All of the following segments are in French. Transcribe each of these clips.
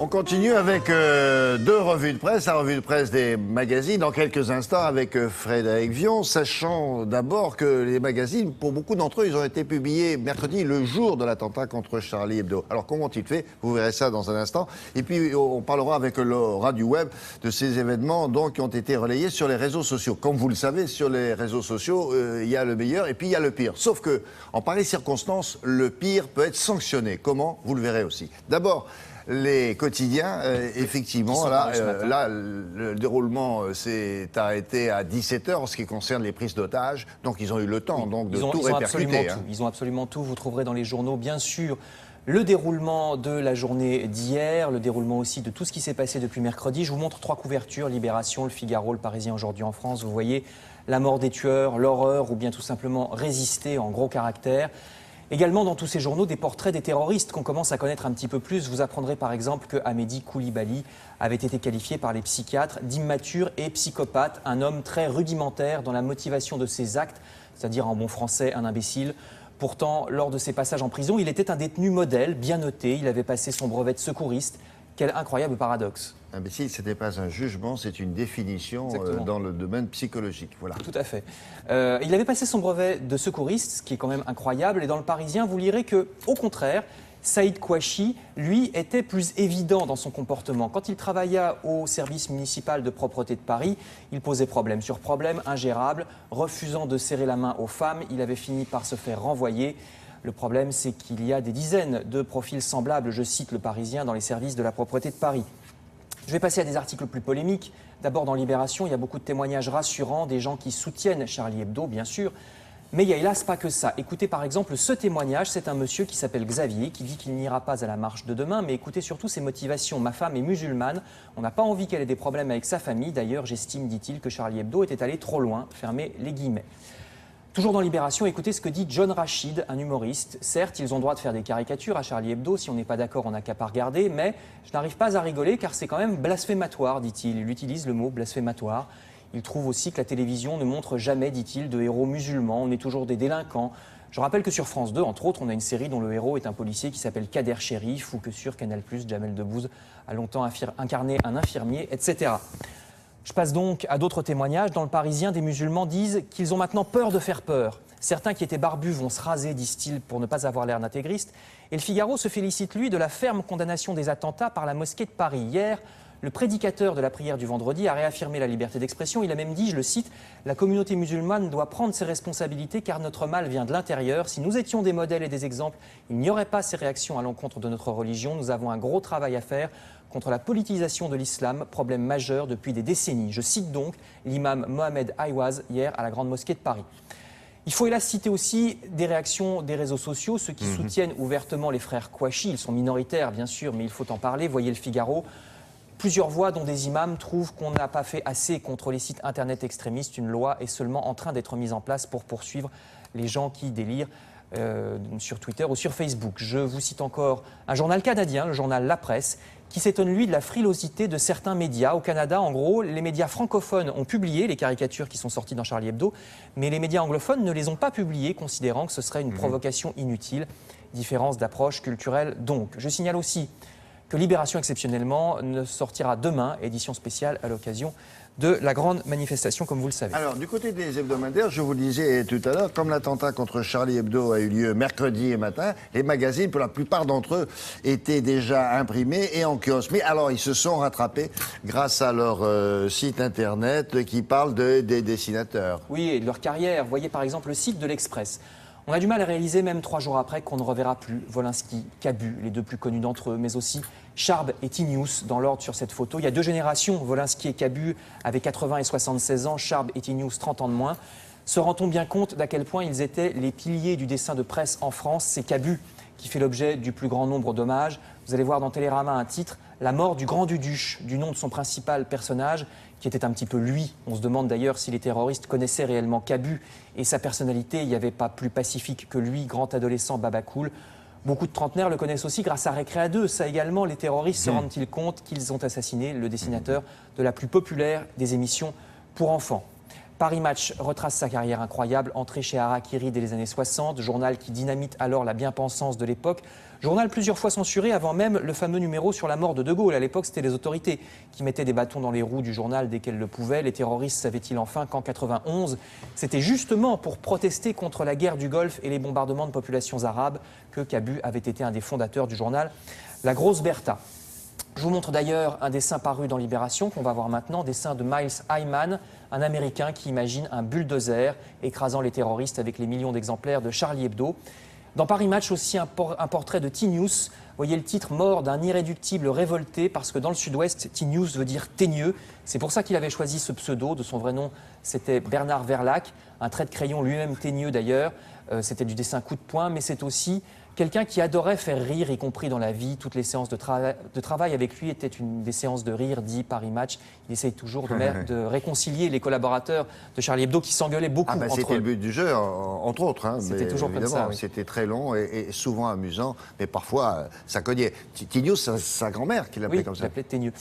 continue avec deux revues de presse, la revue de presse des magazines, dans quelques instants avec Frédéric Vion, sachant d'abord que les magazines, pour beaucoup d'entre eux, ils ont été publiés mercredi, le jour de l'attentat contre Charlie Hebdo. Alors comment ont-ils fait? Vous verrez ça dans un instant. Et puis on parlera avec Laura du web de ces événements donc, qui ont été relayés sur les réseaux sociaux. Comme vous le savez, sur les réseaux sociaux, il y a le meilleur et puis il y a le pire. Sauf que, en pareilles circonstances, le pire peut être sanctionné. Comment? Vous le verrez aussi. D'abord, les quotidiens, effectivement, là, le déroulement s'est arrêté à 17h en ce qui concerne les prises d'otages. Donc, ils ont eu le temps donc, de tout répercuter. Ils ont absolument tout. Vous trouverez dans les journaux, bien sûr, le déroulement de la journée d'hier, le déroulement aussi de tout ce qui s'est passé depuis mercredi. Je vous montre trois couvertures, Libération, Le Figaro, Le Parisien aujourd'hui en France. Vous voyez la mort des tueurs, l'horreur ou bien tout simplement résister en gros caractère. Également dans tous ces journaux, des portraits des terroristes qu'on commence à connaître un petit peu plus. Vous apprendrez par exemple que Hamedi Koulibaly avait été qualifié par les psychiatres d'immature et psychopathe, un homme très rudimentaire dans la motivation de ses actes, c'est-à-dire en bon français un imbécile. Pourtant, lors de ses passages en prison, il était un détenu modèle, bien noté, il avait passé son brevet de secouriste. Quel incroyable paradoxe. Imbécile, ce n'était pas un jugement, c'est une définition dans le domaine psychologique. Voilà. Tout à fait. Il avait passé son brevet de secouriste, ce qui est quand même incroyable. Et dans Le Parisien, vous lirez que, au contraire, Saïd Kouachi, lui, était plus évident dans son comportement. Quand il travailla au service municipal de propreté de Paris, il posait problème sur problème, ingérable, refusant de serrer la main aux femmes. Il avait fini par se faire renvoyer. Le problème, c'est qu'il y a des dizaines de profils semblables, je cite Le Parisien, dans les services de la propreté de Paris. Je vais passer à des articles plus polémiques. D'abord, dans Libération, il y a beaucoup de témoignages rassurants, des gens qui soutiennent Charlie Hebdo, bien sûr. Mais il n'y a hélas pas que ça. Écoutez par exemple ce témoignage, c'est un monsieur qui s'appelle Xavier, qui dit qu'il n'ira pas à la marche de demain, mais écoutez surtout ses motivations. Ma femme est musulmane, on n'a pas envie qu'elle ait des problèmes avec sa famille. D'ailleurs, j'estime, dit-il, que Charlie Hebdo était allé trop loin, fermez les guillemets. Toujours dans Libération, écoutez ce que dit John Rachid, un humoriste. Certes, ils ont le droit de faire des caricatures à Charlie Hebdo. Si on n'est pas d'accord, on n'a qu'à pas regarder. Mais je n'arrive pas à rigoler car c'est quand même blasphématoire, dit-il. Il utilise le mot blasphématoire. Il trouve aussi que la télévision ne montre jamais, dit-il, de héros musulmans. On est toujours des délinquants. Je rappelle que sur France 2, entre autres, on a une série dont le héros est un policier qui s'appelle Kader Chérif, ou que sur Canal+, Jamel Debbouze a longtemps incarné un infirmier, etc. Je passe donc à d'autres témoignages. Dans Le Parisien, des musulmans disent qu'ils ont maintenant peur de faire peur. Certains qui étaient barbus vont se raser, disent-ils, pour ne pas avoir l'air d'intégriste. Et Le Figaro se félicite, lui, de la ferme condamnation des attentats par la mosquée de Paris. Hier, le prédicateur de la prière du vendredi a réaffirmé la liberté d'expression. Il a même dit, je le cite, « La communauté musulmane doit prendre ses responsabilités car notre mal vient de l'intérieur. Si nous étions des modèles et des exemples, il n'y aurait pas ces réactions à l'encontre de notre religion. Nous avons un gros travail à faire contre la politisation de l'islam, problème majeur depuis des décennies. » Je cite donc l'imam Mohamed Aïwaz hier à la Grande Mosquée de Paris. Il faut hélas citer aussi des réactions des réseaux sociaux, ceux qui soutiennent ouvertement les frères Kouachi. Ils sont minoritaires bien sûr, mais il faut en parler. Voyez Le Figaro. Plusieurs voix, dont des imams, trouvent qu'on n'a pas fait assez contre les sites internet extrémistes. Une loi est seulement en train d'être mise en place pour poursuivre les gens qui délirent sur Twitter ou sur Facebook. Je vous cite encore un journal canadien, le journal La Presse, qui s'étonne, lui, de la frilosité de certains médias. Au Canada, en gros, les médias francophones ont publié les caricatures qui sont sorties dans Charlie Hebdo, mais les médias anglophones ne les ont pas publiées, considérant que ce serait une provocation inutile. Différence d'approche culturelle donc. Je signale aussi que Libération, exceptionnellement, ne sortira demain, édition spéciale à l'occasion de la grande manifestation, comme vous le savez. Alors, du côté des hebdomadaires, je vous le disais tout à l'heure, comme l'attentat contre Charlie Hebdo a eu lieu mercredi matin, les magazines, pour la plupart d'entre eux, étaient déjà imprimés et en kiosque. Mais alors, ils se sont rattrapés grâce à leur site internet qui parle des dessinateurs. Oui, et de leur carrière. Voyez par exemple le site de l'Express. On a du mal à réaliser, même 3 jours après, qu'on ne reverra plus Volinsky, Cabu, les deux plus connus d'entre eux, mais aussi Charb et Tinius, dans l'ordre sur cette photo. Il y a deux générations, Volinsky et Cabu avaient 80 et 76 ans, Charb et Tinius 30 ans de moins. Se rend-on bien compte d'à quel point ils étaient les piliers du dessin de presse en France? C'est Cabu qui fait l'objet du plus grand nombre d'hommages. Vous allez voir dans Télérama un titre, « La mort du grand Duduche », du nom de son principal personnage, qui était un petit peu lui. On se demande d'ailleurs si les terroristes connaissaient réellement Cabu et sa personnalité. Il n'y avait pas plus pacifique que lui, grand adolescent babacool. Beaucoup de trentenaires le connaissent aussi grâce à Récréa 2. Ça également, les terroristes se rendent-ils compte qu'ils ont assassiné le dessinateur de la plus populaire des émissions pour enfants? Paris Match retrace sa carrière incroyable, entrée chez Harakiri dès les années 60, journal qui dynamite alors la bien-pensance de l'époque. Journal plusieurs fois censuré avant même le fameux numéro sur la mort de De Gaulle. À l'époque, c'était les autorités qui mettaient des bâtons dans les roues du journal dès qu'elles le pouvaient. Les terroristes savaient-ils enfin qu'en 91, c'était justement pour protester contre la guerre du Golfe et les bombardements de populations arabes que Qabu avait été un des fondateurs du journal La Grosse Bertha. Je vous montre d'ailleurs un dessin paru dans Libération qu'on va voir maintenant, dessin de Miles Hyman, un Américain qui imagine un bulldozer écrasant les terroristes avec les millions d'exemplaires de Charlie Hebdo. Dans Paris Match aussi un portrait de T-News. Vous voyez le titre « Mort d'un irréductible révolté » parce que dans le sud-ouest, T-News veut dire teigneux. C'est pour ça qu'il avait choisi ce pseudo. De son vrai nom, c'était Bernard Verlac, un trait de crayon lui-même teigneux d'ailleurs. C'était du dessin coup de poing, mais c'est aussi quelqu'un qui adorait faire rire, y compris dans la vie. Toutes les séances de travail avec lui étaient des séances de rire, dit Paris Match. Il essaye toujours de réconcilier les collaborateurs de Charlie Hebdo qui s'engueulaient beaucoup entre eux. C'était le but du jeu, entre autres. Hein, c'était toujours comme ça. Oui. C'était très long et souvent amusant, mais parfois ça cognait. T-News, c'est sa grand-mère qui l'appelait comme ça. Oui, l'appelait Teigneux.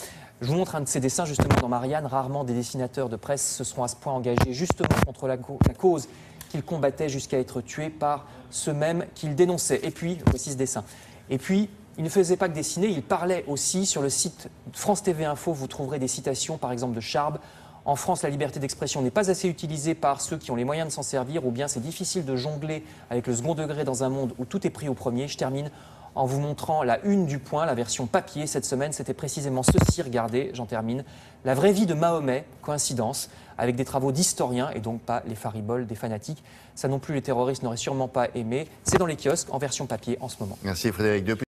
Je vous montre un de ses dessins justement dans Marianne. Rarement des dessinateurs de presse se seront à ce point engagés justement contre la cause qu'il combattait jusqu'à être tué par ceux mêmes qu'il dénonçait. Et puis, voici ce dessin. Et puis, il ne faisait pas que dessiner, il parlait aussi. Sur le site France TV Info, vous trouverez des citations, par exemple de Charb. En France, la liberté d'expression n'est pas assez utilisée par ceux qui ont les moyens de s'en servir, ou bien c'est difficile de jongler avec le second degré dans un monde où tout est pris au premier. Je termine en vous montrant la une du Point, la version papier. Cette semaine, c'était précisément ceci, regardez, j'en termine. La vraie vie de Mahomet, coïncidence, avec des travaux d'historiens et donc pas les fariboles des fanatiques. Ça non plus, les terroristes n'auraient sûrement pas aimé. C'est dans les kiosques en version papier en ce moment. Merci Frédéric.